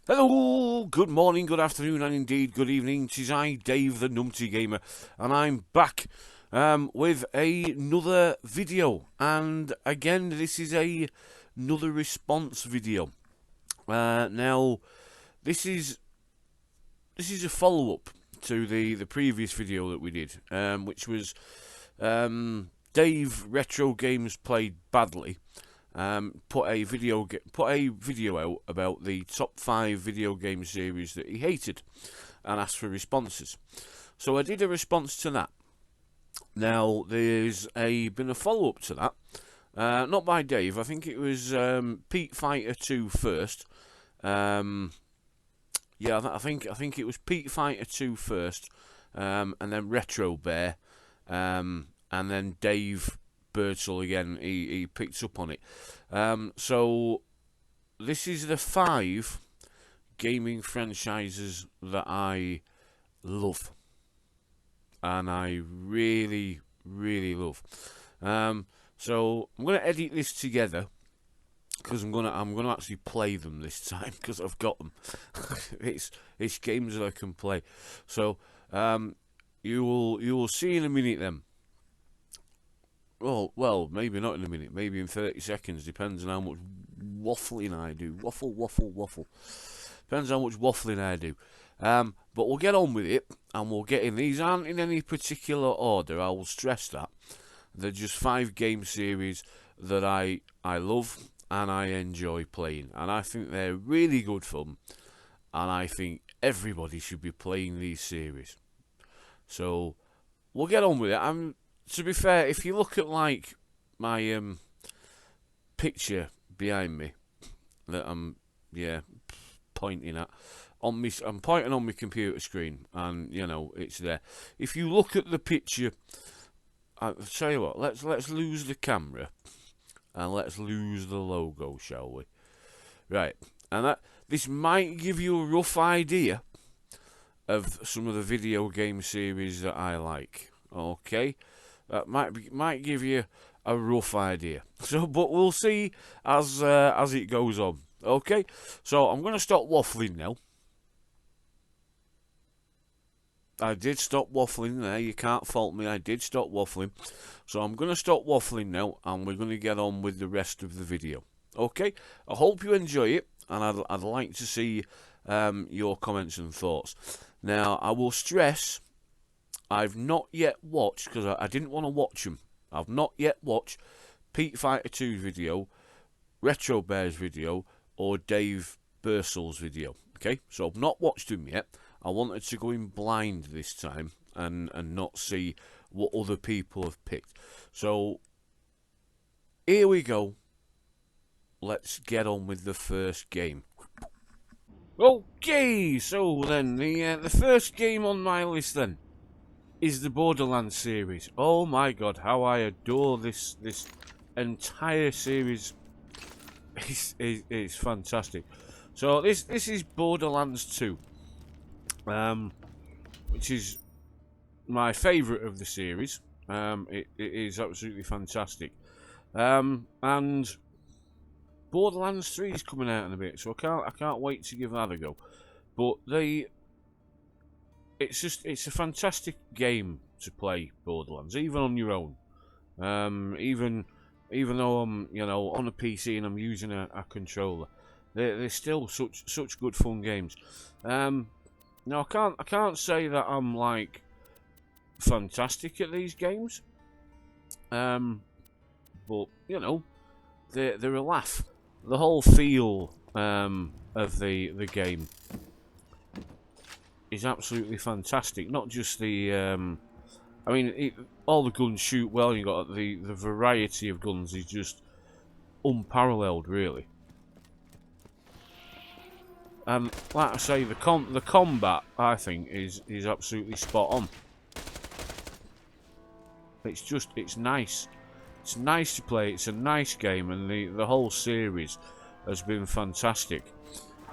Hello, good morning, good afternoon, and indeed good evening. 'Tis I, Dave the Numpty Gamer, and I'm back with another video. And again, this is another response video. Now, this is a follow-up to the previous video that we did, which was Dave Retro Games Played Badly. Put a video out about the top 5 video game series that he hated, and asked for responses. So I did a response to that. Now there's been a follow up to that, not by Dave. I think it was Pete Fighter 2 first. Yeah, I think it was Pete Fighter 2 first, and then Retro Bear, and then Dave Birdsall again. He picked up on it. So this is the 5 gaming franchises that I love, and I really love. So I'm gonna edit this together because I'm gonna actually play them this time because I've got them. it's games that I can play. So you will see in a minute then. Well, maybe not in a minute, maybe in 30 seconds, depends on how much waffling I do. Waffle. Depends how much waffling I do. But we'll get on with it, and we'll get in. These aren't in any particular order, I will stress that. They're just 5 game series that I love and I enjoy playing. And I think they're really good fun, and I think everybody should be playing these series. So, we'll get on with it. To be fair, if you look at like my picture behind me that I'm pointing at, I'm pointing on my computer screen, and you know it's there. If you look at the picture, I'll tell you what, let's lose the camera and let's lose the logo, shall we? Right, and this might give you a rough idea of some of the video game series that I like. Okay. That might give you a rough idea. So, but we'll see as it goes on. Okay, so I'm gonna stop waffling now. I did stop waffling there. You can't fault me. I did stop waffling. So I'm gonna stop waffling now, and we're gonna get on with the rest of the video. Okay. I hope you enjoy it, and I'd like to see your comments and thoughts. Now, I will stress, I've not yet watched, because I didn't want to watch them. I've not yet watched Pete Fighter 2's video, Retro Bear's video, or Dave Birdsall's video. Okay, so I've not watched them yet. I wanted to go in blind this time and not see what other people have picked. So here we go. Let's get on with the first game. Okay, so then the first game on my list then is the Borderlands series. Oh my god, how I adore this entire series. It's fantastic. So this is Borderlands 2, which is my favourite of the series. It is absolutely fantastic. And Borderlands 3 is coming out in a bit, so I can't wait to give that a go. But it's a fantastic game to play, Borderlands, even on your own. Even though I'm on a PC and I'm using a controller, they're still such good fun games. Now I can't say that I'm like fantastic at these games. But you know, they're a laugh. The whole feel of the game is absolutely fantastic. Not just the, I mean, all the guns shoot well. You got the variety of guns is just unparalleled, really. And like I say, the combat I think is absolutely spot on. It's nice. It's nice to play. It's a nice game, and the whole series has been fantastic.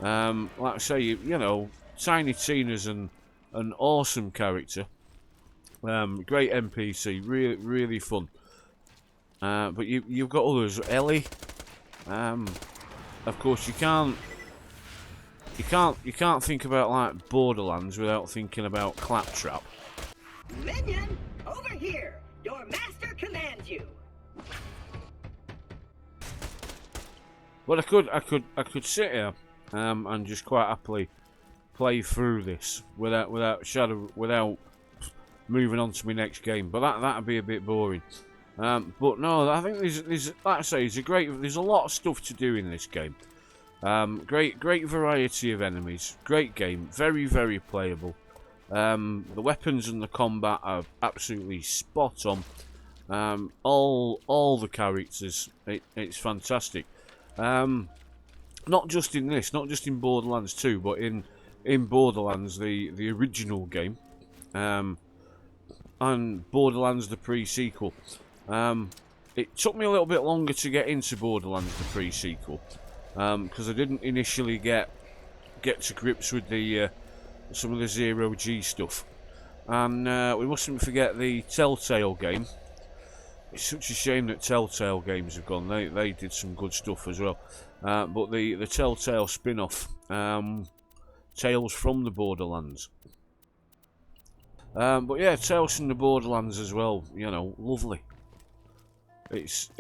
Like I say, you know, Tiny Tina's an awesome character. Great NPC, really fun. But you've got others. Ellie. Of course, you can't You can't think about like Borderlands without thinking about Claptrap. Minion, over here. Your master commands you. But I could sit here and just quite happily play through this without moving on to my next game. But that'd be a bit boring. But no, I think there's like I say, there's a lot of stuff to do in this game. Great variety of enemies. Great game. Very, very playable. The weapons and the combat are absolutely spot on. All the characters. It's fantastic. Not just in this, not just in Borderlands 2, but in Borderlands the original game, and Borderlands the pre-sequel. It took me a little bit longer to get into Borderlands the pre-sequel, because I didn't initially get to grips with the some of the zero-G stuff, and we mustn't forget the Telltale game. It's such a shame that Telltale games have gone. They did some good stuff as well, but the Telltale spin-off, Tales from the Borderlands. But yeah, Tales from the Borderlands as well. You know, lovely. It's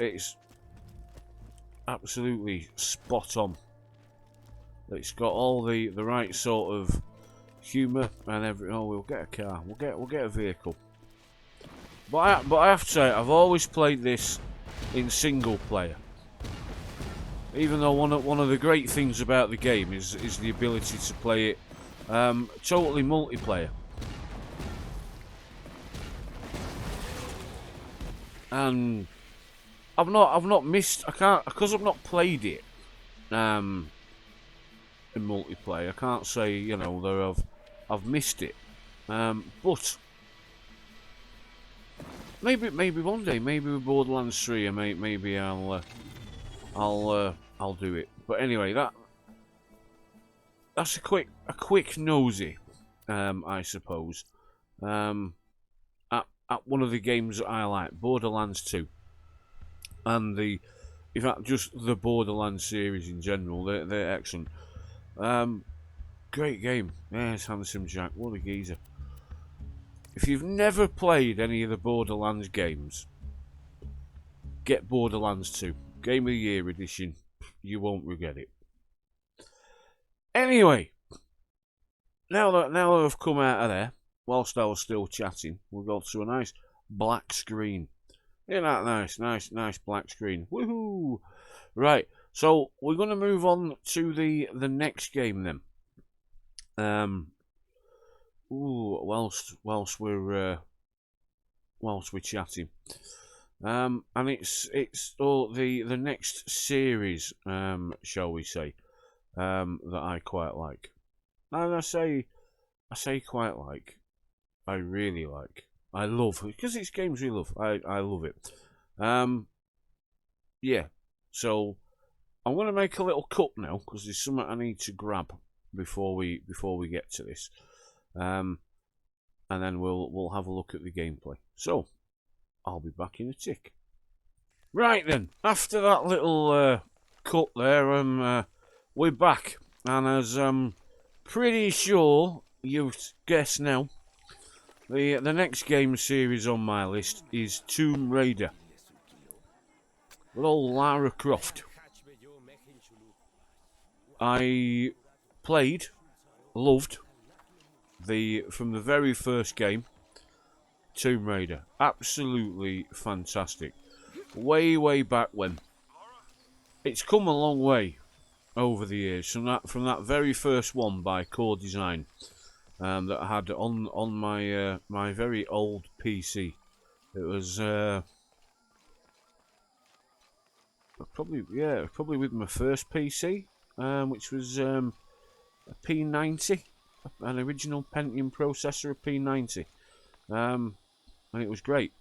absolutely spot on. It's got all the right sort of humour and every. Oh, we'll get a car. We'll get a vehicle. But I have to say, I've always played this in single player. Even though one of the great things about the game is the ability to play it totally multiplayer. And I've not missed. I can't, because I've not played it in multiplayer. I can't say, you know, that I've missed it. But maybe one day, maybe with Borderlands 3, maybe I'll do it. But anyway, that's a quick nosy, I suppose, at one of the games that I like, Borderlands 2, and in fact, just the Borderlands series in general. They're excellent. Great game. Yes, Handsome Jack. What a geezer. If you've never played any of the Borderlands games, get Borderlands 2. Game of the Year edition. You won't regret it. Anyway, now that I've come out of there, whilst I was still chatting, we'll go to a nice black screen. Isn't that nice black screen. Woohoo! Right, so we're going to move on to the next game then. Whilst we're chatting, and it's the next series, shall we say, that I quite like, and I say quite like, I really like, I love, because it's games we love. I love it. Yeah. So I'm going to make a little cut now because there's something I need to grab before we get to this, and then we'll have a look at the gameplay. So I'll be back in a tick. Right then, after that little cut there, we're back, and as I'm pretty sure you've guessed now, the next game series on my list is Tomb Raider. With old Lara Croft. I played, loved from the very first game, Tomb Raider. Absolutely fantastic. Way back when. It's come a long way over the years from that very first one by Core Design, that I had on my my very old PC. It was probably with my first PC, which was a P90, an original Pentium processor, a P90, and it was great.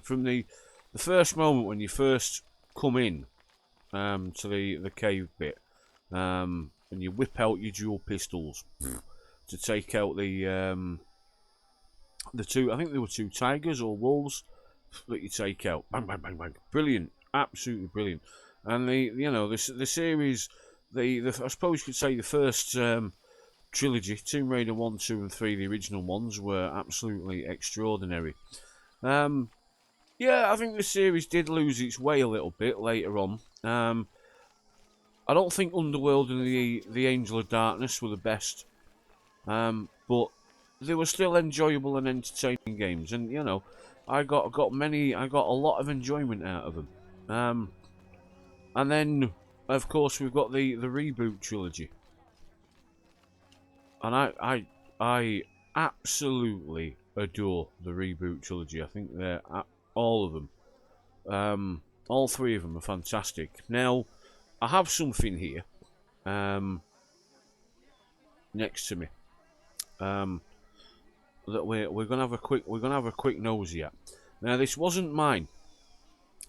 From the first moment when you first come in to the cave bit, and you whip out your dual pistols to take out the two, I think there were two tigers or wolves that you take out. Bang bang bang bang. Brilliant. Absolutely brilliant. And the series I suppose you could say the first trilogy, Tomb Raider 1, 2 and 3, the original ones, were absolutely extraordinary. Yeah, I think the series did lose its way a little bit later on. I don't think Underworld and the Angel of Darkness were the best, but they were still enjoyable and entertaining games, and you know, I got a lot of enjoyment out of them. And then, of course, we've got the reboot trilogy, and I absolutely adore the reboot trilogy. I think they're all of them, all three of them are fantastic. Now, I have something here, next to me, that we're gonna have a quick nosy at. Now, this wasn't mine.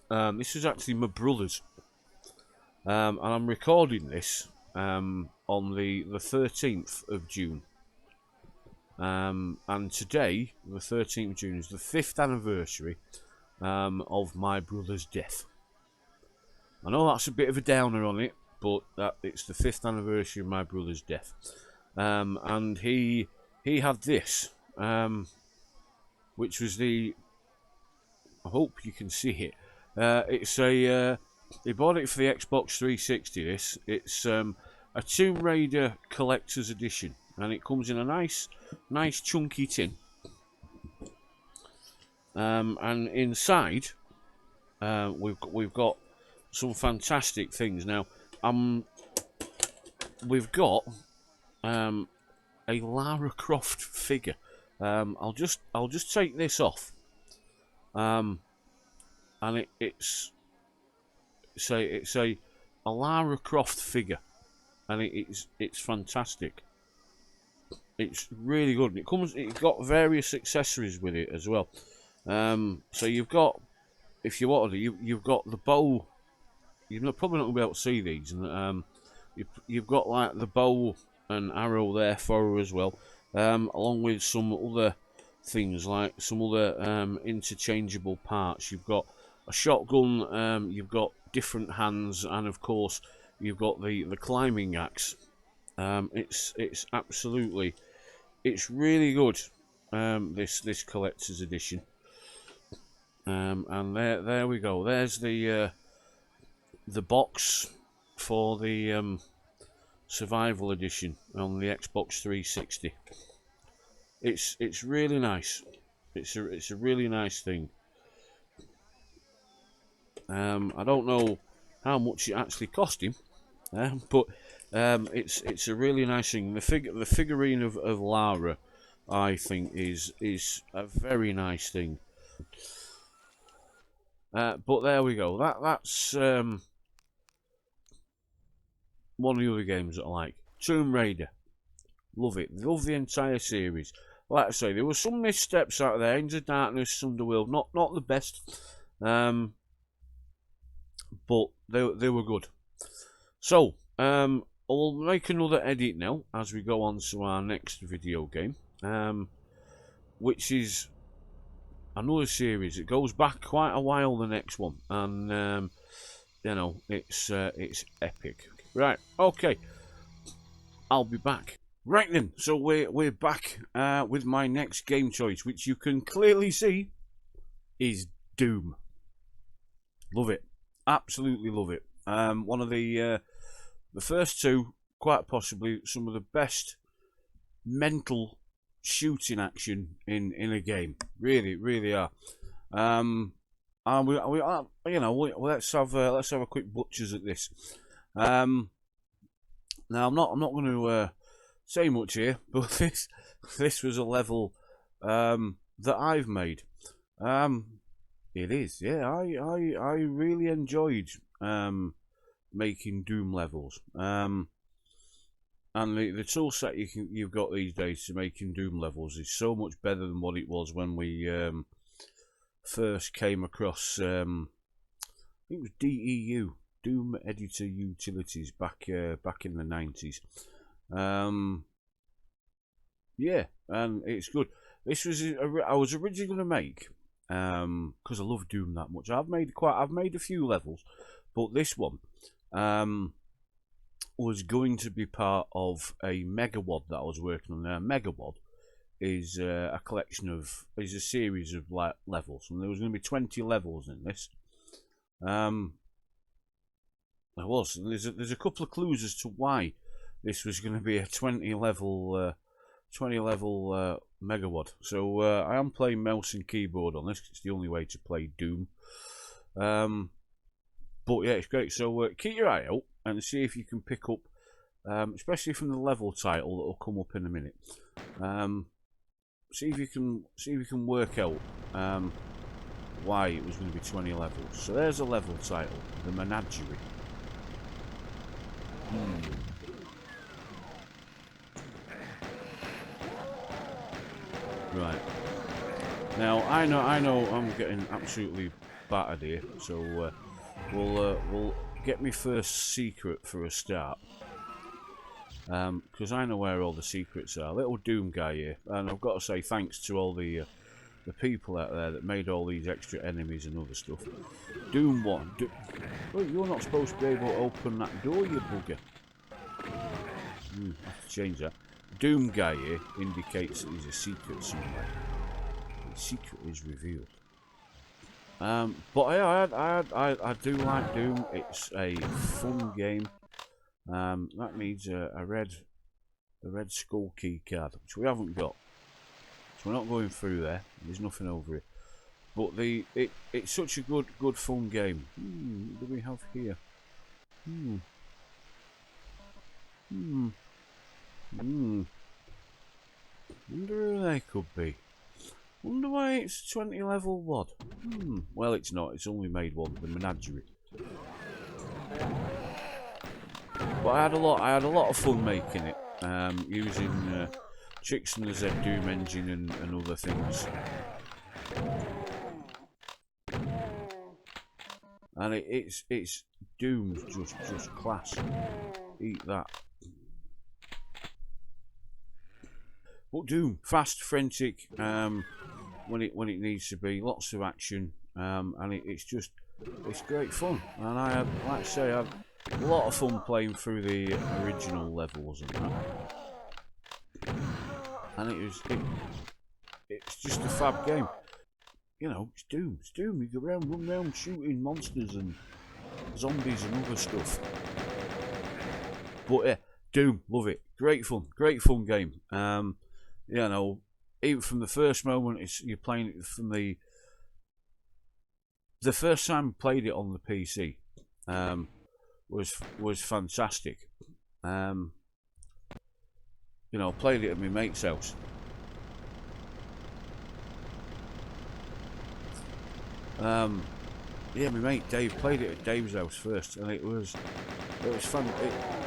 This was actually my brother's, and I'm recording this on the 13th of June. And today, the 13th of June, is the 5th anniversary of my brother's death. I know that's a bit of a downer on it, but it's the 5th anniversary of my brother's death. And he had this, which was I hope you can see it. It's he bought it for the Xbox 360. It's a Tomb Raider collector's edition, and it comes in a nice chunky tin. And inside, we've got some fantastic things. Now, we've got a Lara Croft figure. I'll just take this off. And it's a Lara Croft figure, and it's fantastic. It's really good. It's got various accessories with it as well. So you've got, if you wanted it, you've got the bow. You're probably not gonna be able to see these, and you've got like the bow and arrow there for her as well, along with some other things like some other interchangeable parts. You've got a shotgun, you've got different hands, and of course you've got the climbing axe. It's absolutely, it's really good. This collector's edition. And there we go. There's the box for the survival edition on the Xbox 360. It's really nice. It's a really nice thing. I don't know how much it actually cost him, but it's a really nice thing. The figurine of Lara, I think, is a very nice thing. But there we go. That's one of the other games that I like. Tomb Raider, love it. Love the entire series. Like I say, there were some missteps out there. Angel of Darkness, Underworld, not the best, but they were good. So I'll make another edit now as we go on to our next video game, which is another series. It goes back quite a while, the next one, and you know, it's epic. Right, okay, I'll be back. Right then, so we're back with my next game choice, which you can clearly see is Doom. Love it, absolutely love it. One of the first two, quite possibly some of the best mental shooting action in a game. Really are. You know, let's have a quick butchers at this. Now I'm not going to say much here, but this was a level that I've made. It is, yeah. I really enjoyed making Doom levels. And the tool set you've got these days to making Doom levels is so much better than what it was when we first came across. I think it was DEU, Doom Editor Utilities, back in the 90s. Yeah, and it's good. This was I was originally going to make, because I love Doom that much. I've made a few levels, but this one, was going to be part of a megawad that I was working on. Now, megawad is a collection of, is a series of levels, and there was going to be 20 levels in this. There was. There's a couple of clues as to why this was going to be a 20 level megawad. So I am playing mouse and keyboard on this. It's the only way to play Doom. But yeah, it's great. So keep your eye out and see if you can pick up, especially from the level title that will come up in a minute. See if you can work out why it was going to be 20 levels. So there's a level title, the Menagerie. Right. Now I know I'm getting absolutely battered here, so we'll get me first secret for a start. Because I know where all the secrets are. Little Doom guy here, and I've got to say thanks to all the people out there that made all these extra enemies and other stuff. Doom 1. Oh, you're not supposed to be able to open that door, you bugger. I have to change that. Doom guy here indicates that there's a secret somewhere. The secret is revealed. But yeah, I do like Doom. It's a fun game. That needs a red skull key card, which we haven't got. So we're not going through there. There's nothing over it. But it's such a good fun game. What do we have here? Wonder who they could be. Wonder why it's 20 level WOD. Well, it's not. It's only made one, the Menagerie. But I had a lot of fun making it, using Chicks and the Z Doom engine and other things. And it's Doom's just class. Eat that. But Doom, fast, frantic, when it needs to be, lots of action, and it's great fun. And I had, like I say, I had a lot of fun playing through the original levels and that. And it's just a fab game. You know, it's Doom. It's Doom. You go around, run around shooting monsters and zombies and other stuff. But yeah, Doom, love it. Great fun game. You know, even from the first moment you're playing it from the first time I played it on the PC, was fantastic. You know, I played it at my mate's house. Yeah, my mate Dave played it at Dave's house first, and it was fun.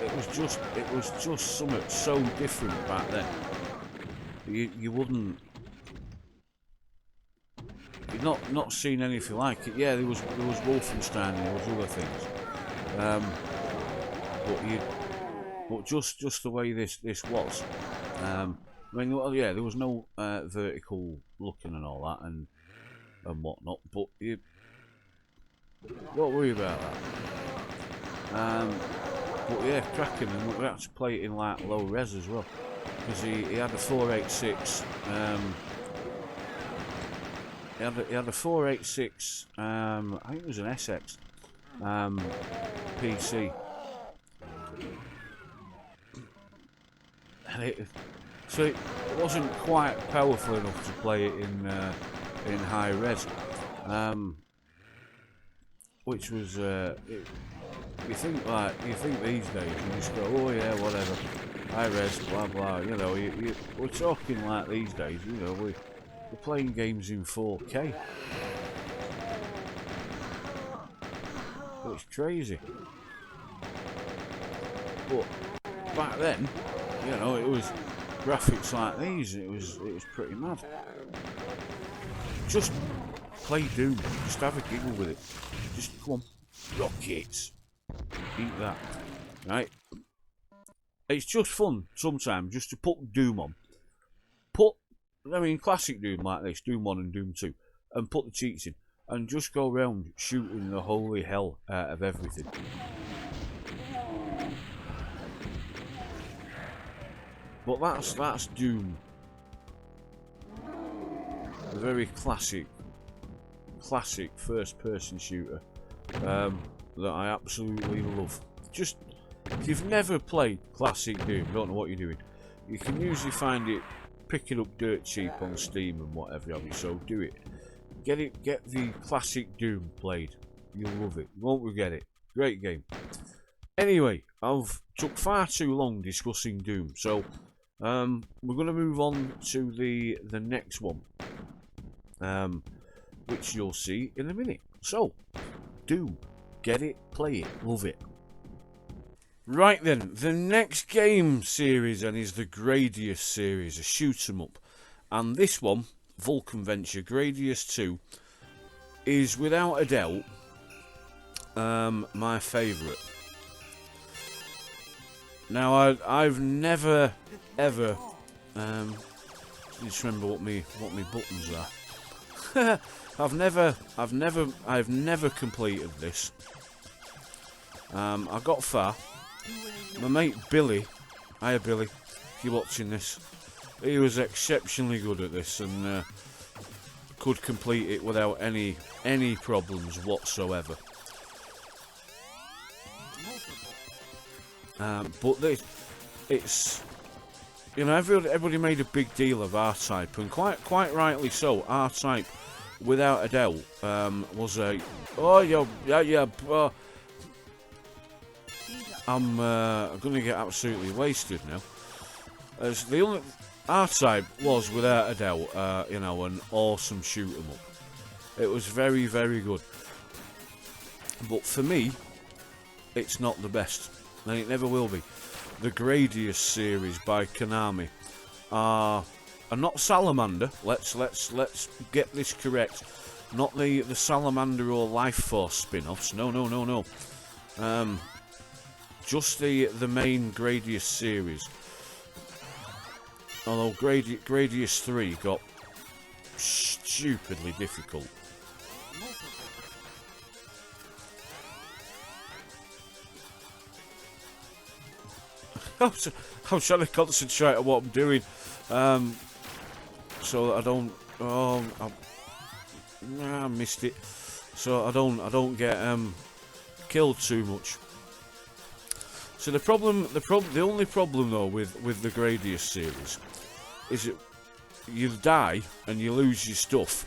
It was just something so different back then. You wouldn't. You'd not seen anything like it. Yeah, there was Wolfenstein and there was other things. But just the way this was. I mean, well, yeah, there was no vertical looking and all that and whatnot. But you don't worry about that. But yeah, cracking, and we had to play it in like low res as well, because he had a 486. He had a 486. I think it was an SX PC, and so it wasn't quite powerful enough to play it in high res, which was you think these days you just go, oh yeah, whatever, high res, blah blah. You know, we're talking like these days. You know, we're playing games in 4K. It's crazy. But back then, you know, it was graphics like these. It was pretty mad. Just play Doom. Just have a giggle with it. Just come on, rockets. Eat that, right? It's just fun sometimes just to put Doom on. I mean, classic Doom like this, Doom 1 and Doom 2, and put the cheats in, and just go around shooting the holy hell out of everything. But that's Doom. A very classic first-person shooter that I absolutely love. Just, if you've never played classic Doom, don't know what you're doing. You can usually find it picking up dirt cheap on Steam and whatever of it, so do it. Get the classic Doom played. You'll love it. You won't regret it. Great game. Anyway, I've took far too long discussing Doom, so we're going to move on to the next one, which you'll see in a minute. So, Doom. Get it, play it, love it. Right then, the next game series then is the Gradius series, a shoot 'em up. And this one, Vulcan Venture Gradius 2, is without a doubt my favourite. Now I've never ever just remember what my buttons are. I've never completed this. I got far. My mate Billy, hiya Billy, if you're watching this, he was exceptionally good at this and could complete it without any problems whatsoever. But it's you know, everybody made a big deal of R-Type, and quite rightly so. R-Type, without a doubt, was a I'm gonna get absolutely wasted now. As the only R-Type was without a doubt, you know, an awesome shoot 'em up. It was very good. But for me, it's not the best, and it never will be. The Gradius series by Konami are not Salamander. Let's get this correct. Not the Salamander or Life Force spin-offs. No. Just the main Gradius series. Although Gradius 3 got stupidly difficult. I'm trying to concentrate on what I'm doing, so that I don't. I missed it. So I don't get killed too much. So the only problem though with the Gradius series is that you die and you lose your stuff,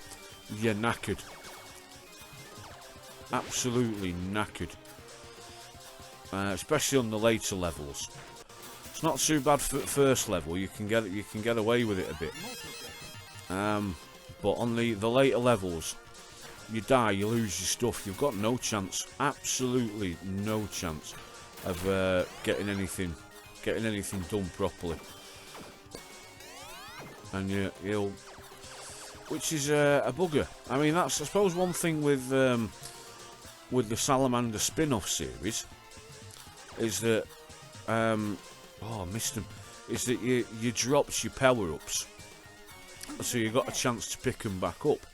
you're knackered. Absolutely knackered. Especially on the later levels. It's not too bad for first level. You can get away with it a bit. But on the later levels, you die, you lose your stuff. You've got no chance, absolutely no chance of getting anything done properly. And you'll, which is a bugger. I mean, that's I suppose one thing with the Salamander spin-off series is that I missed them. Is that you drops your power-ups, so you got a chance to pick them back up.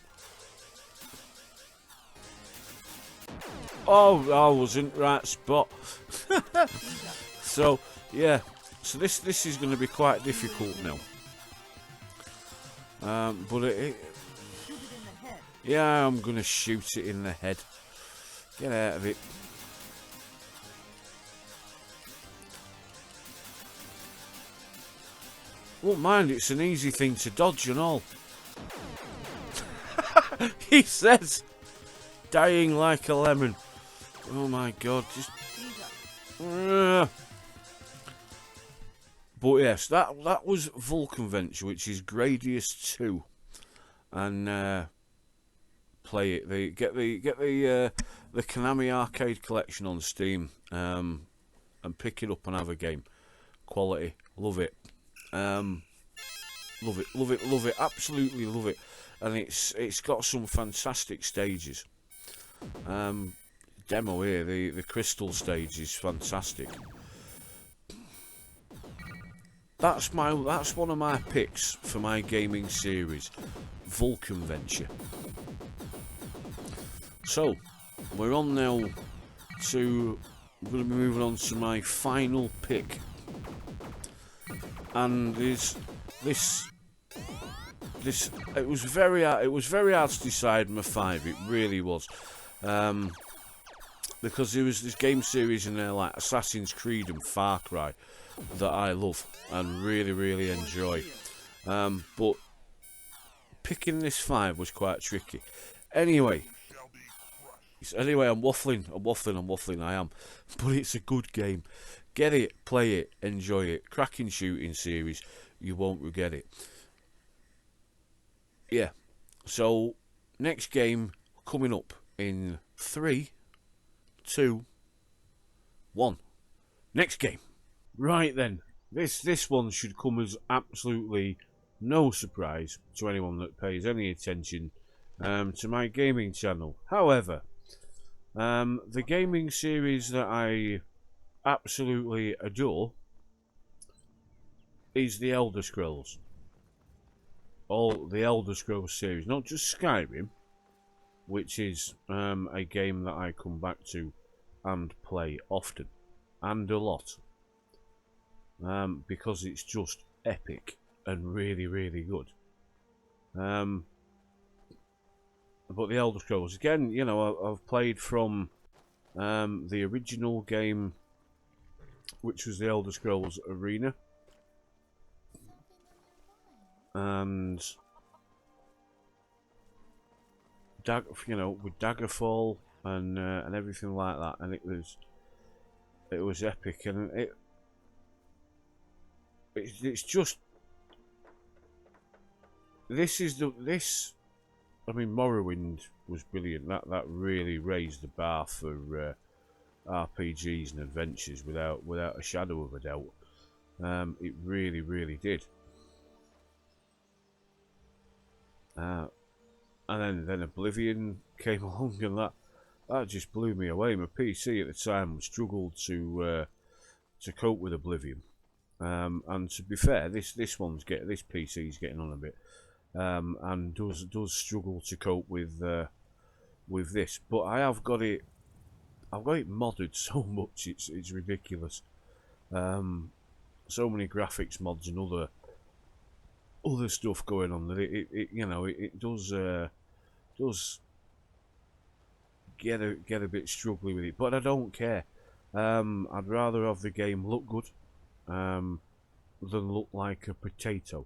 Oh, I was in the right spot. So yeah, so this is going to be quite difficult now. But yeah, I'm going to shoot it in the head. Get out of it. Won't mind, it's an easy thing to dodge and all. He says, dying like a lemon. Oh my god, just... But yes, that was Vulcan Venture, which is Gradius 2. And play it. Get the Konami Arcade Collection on Steam, and pick it up and have a game. Quality, love it. Love it, absolutely love it. And it's got some fantastic stages. Demo here, the crystal stage is fantastic. That's one of my picks for my gaming series, Vulcan Venture. So we're on now to, I'm going to be moving on to my final pick. and this it was very hard to decide my 5. It really was, because there was this game series in there like Assassin's Creed and Far Cry that I love and really enjoy, but picking this 5 was quite tricky. Anyway, I'm waffling, I am, but it's a good game. Get it, play it, enjoy it. Cracking shooting series, you won't regret it. Yeah, so next game coming up in 3, 2, 1. Next game. Right then, this one should come as absolutely no surprise to anyone that pays any attention to my gaming channel. However, the gaming series that I absolutely adore is the Elder Scrolls. All the Elder Scrolls series, not just Skyrim, which is a game that I come back to and play often and a lot, because it's just epic and really good. But the Elder Scrolls, again, you know, I've played from the original game, which was the Elder Scrolls Arena, and with Daggerfall and everything like that, and it was epic, and it's just I mean, Morrowind was brilliant. That really raised the bar for RPGs and adventures without a shadow of a doubt. It really did. And then Oblivion came along, and that just blew me away. My PC at the time struggled to cope with Oblivion, and to be fair, this PC's getting on a bit, and does struggle to cope with this. But I've got it modded so much, it's ridiculous. So many graphics mods and other stuff going on that it does get a bit struggly with it, but I don't care. I'd rather have the game look good than look like a potato,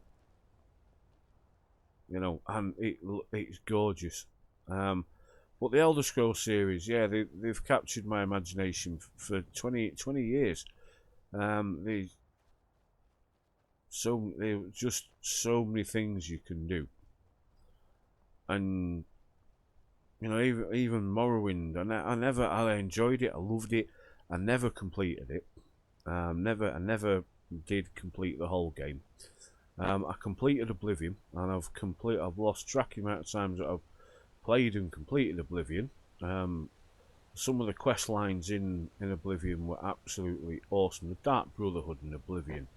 and it's gorgeous. But the Elder Scrolls series, yeah, they've captured my imagination for 20 years. There's just so many things you can do, and even Morrowind, and I enjoyed it, I loved it. I never completed it. I never did complete the whole game. I completed Oblivion, and I've lost track of the amount of times that I've played and completed Oblivion. Some of the quest lines in Oblivion were absolutely awesome. The Dark Brotherhood in Oblivion,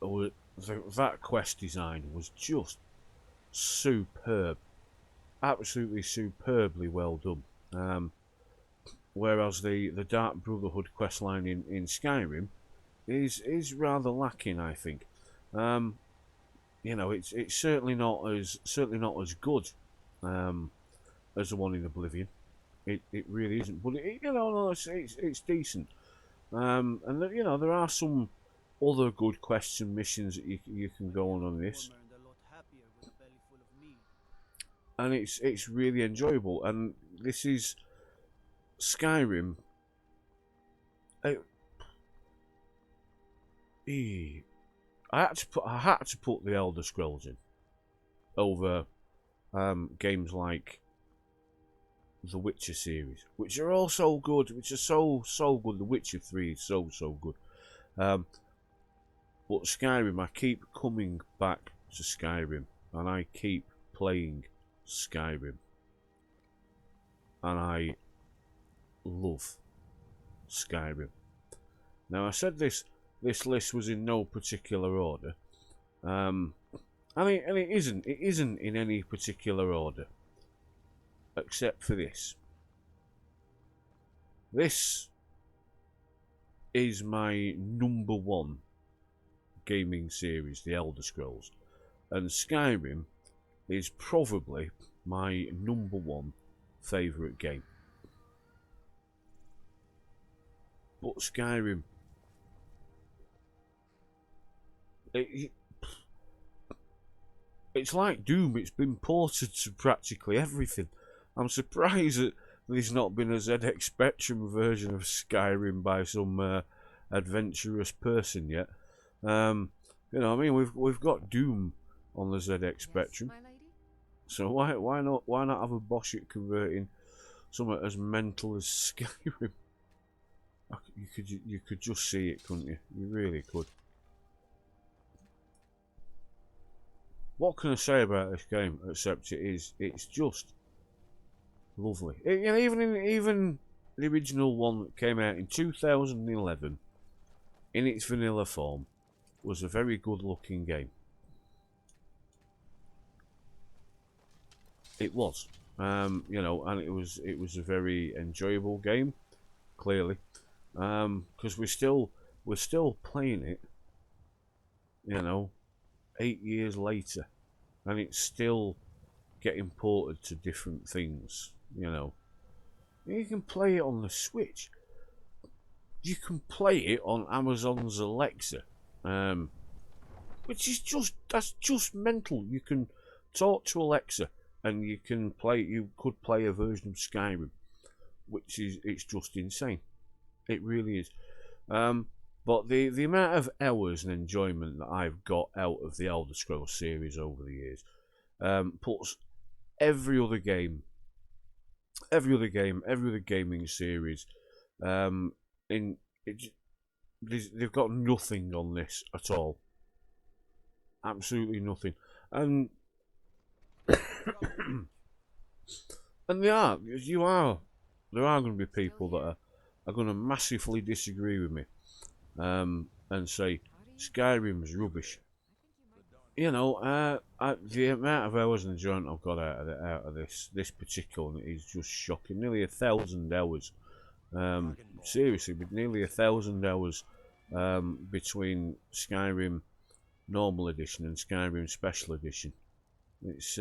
that quest design was just superb, absolutely superbly well done. Whereas the Dark Brotherhood questline in Skyrim is rather lacking, I think. It's certainly not as good as the one in Oblivion. It really isn't, but it's decent. And there are some other good quests and missions that you can go on this, and it's really enjoyable. And this is Skyrim. I had to put the Elder Scrolls in over games like the Witcher series, which are also good, which are so good. The Witcher 3 is so good. But Skyrim, I keep coming back to Skyrim, and I keep playing Skyrim, and I love Skyrim. Now, I said this list was in no particular order, and it isn't in any particular order, except for this. This is my number one gaming series, the Elder Scrolls, and Skyrim is probably my #1 favourite game. But Skyrim, it's like Doom. It's been ported to practically everything. I'm surprised that there's not been a ZX Spectrum version of Skyrim by some adventurous person yet. You know, I mean, we've got Doom on the ZX Spectrum, so why not have a bosh at converting something as mental as Skyrim? You could just see it, couldn't you? You really could. What can I say about this game except it's just lovely. You know, even the original one that came out in 2011 in its vanilla form was a very good looking game. It was, you know, and it was a very enjoyable game, clearly, because we're still playing it, you know, 8 years later, and it's still getting ported to different things, you know. You can play it on the Switch. You can play it on Amazon's Alexa, which is that's just mental. You can talk to Alexa, and you could play a version of Skyrim, it's just insane. It really is. But the amount of hours and enjoyment that I've got out of the Elder Scrolls series over the years puts every other gaming series in it. They've got nothing on this at all. Absolutely nothing. And and there are going to be people that are going to massively disagree with me. And say Skyrim's rubbish. You know, the amount of hours and enjoyment I've got out of this particular one is just shocking. Nearly 1,000 hours. Seriously, but nearly 1,000 hours between Skyrim Normal Edition and Skyrim Special Edition. It's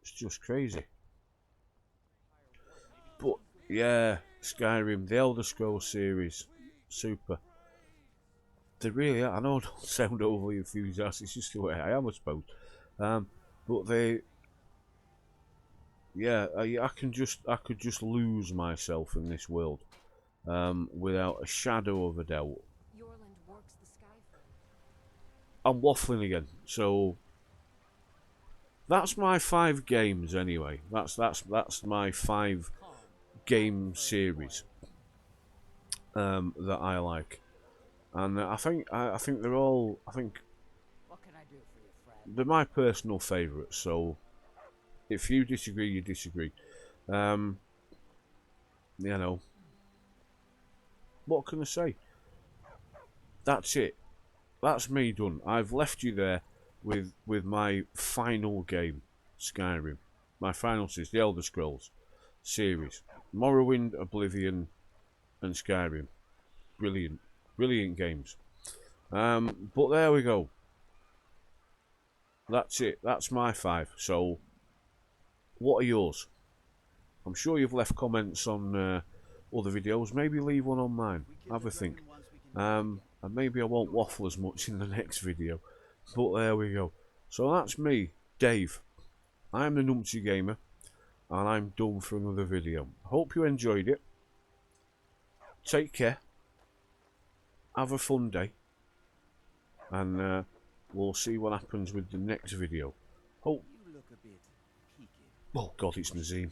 just crazy. But yeah, Skyrim, the Elder Scrolls series. Super. They really are. I know I don't sound overly enthusiastic, it's just the way I am, I suppose. But they, yeah, I could just lose myself in this world, without a shadow of a doubt. I'm waffling again, so that's my 5 games anyway. That's my 5 game series. That I like, and I think they're all. I think they're my personal favourites. So if you disagree, you disagree. You know, what can I say? That's it. That's me done. I've left you there with my final game, Skyrim. My final series, the Elder Scrolls series, Morrowind, Oblivion, and Skyrim. Brilliant games. But there we go. That's it. That's my 5. So, what are yours? I'm sure you've left comments on other videos. Maybe leave one on mine. Have a think. And maybe I won't waffle as much in the next video. But there we go. So that's me, Dave. I'm the Numpty Gamer, and I'm done for another video. Hope you enjoyed it. Take care. Have a fun day. And we'll see what happens with the next video. Oh, oh God, it's Nazim.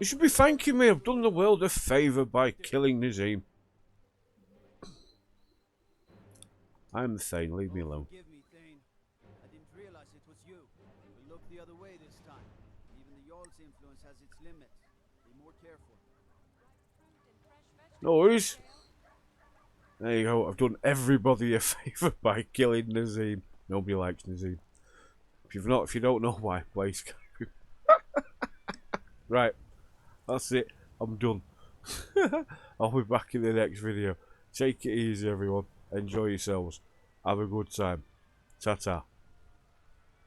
You should be thanking me. I've done the world a favour by killing Nazim. I'm Thane, leave me alone. Forgive me, Thane. I didn't realize it was you. We'll look the other way this time. Even the Jarl's influence has its limits. Be more careful. No worries. There you go. I've done everybody a favour by killing Nazim. Nobody likes Nazim. If you don't know why, play Skyrim. Right. That's it. I'm done. I'll be back in the next video. Take it easy, everyone. Enjoy yourselves. Have a good time. Ta-ta.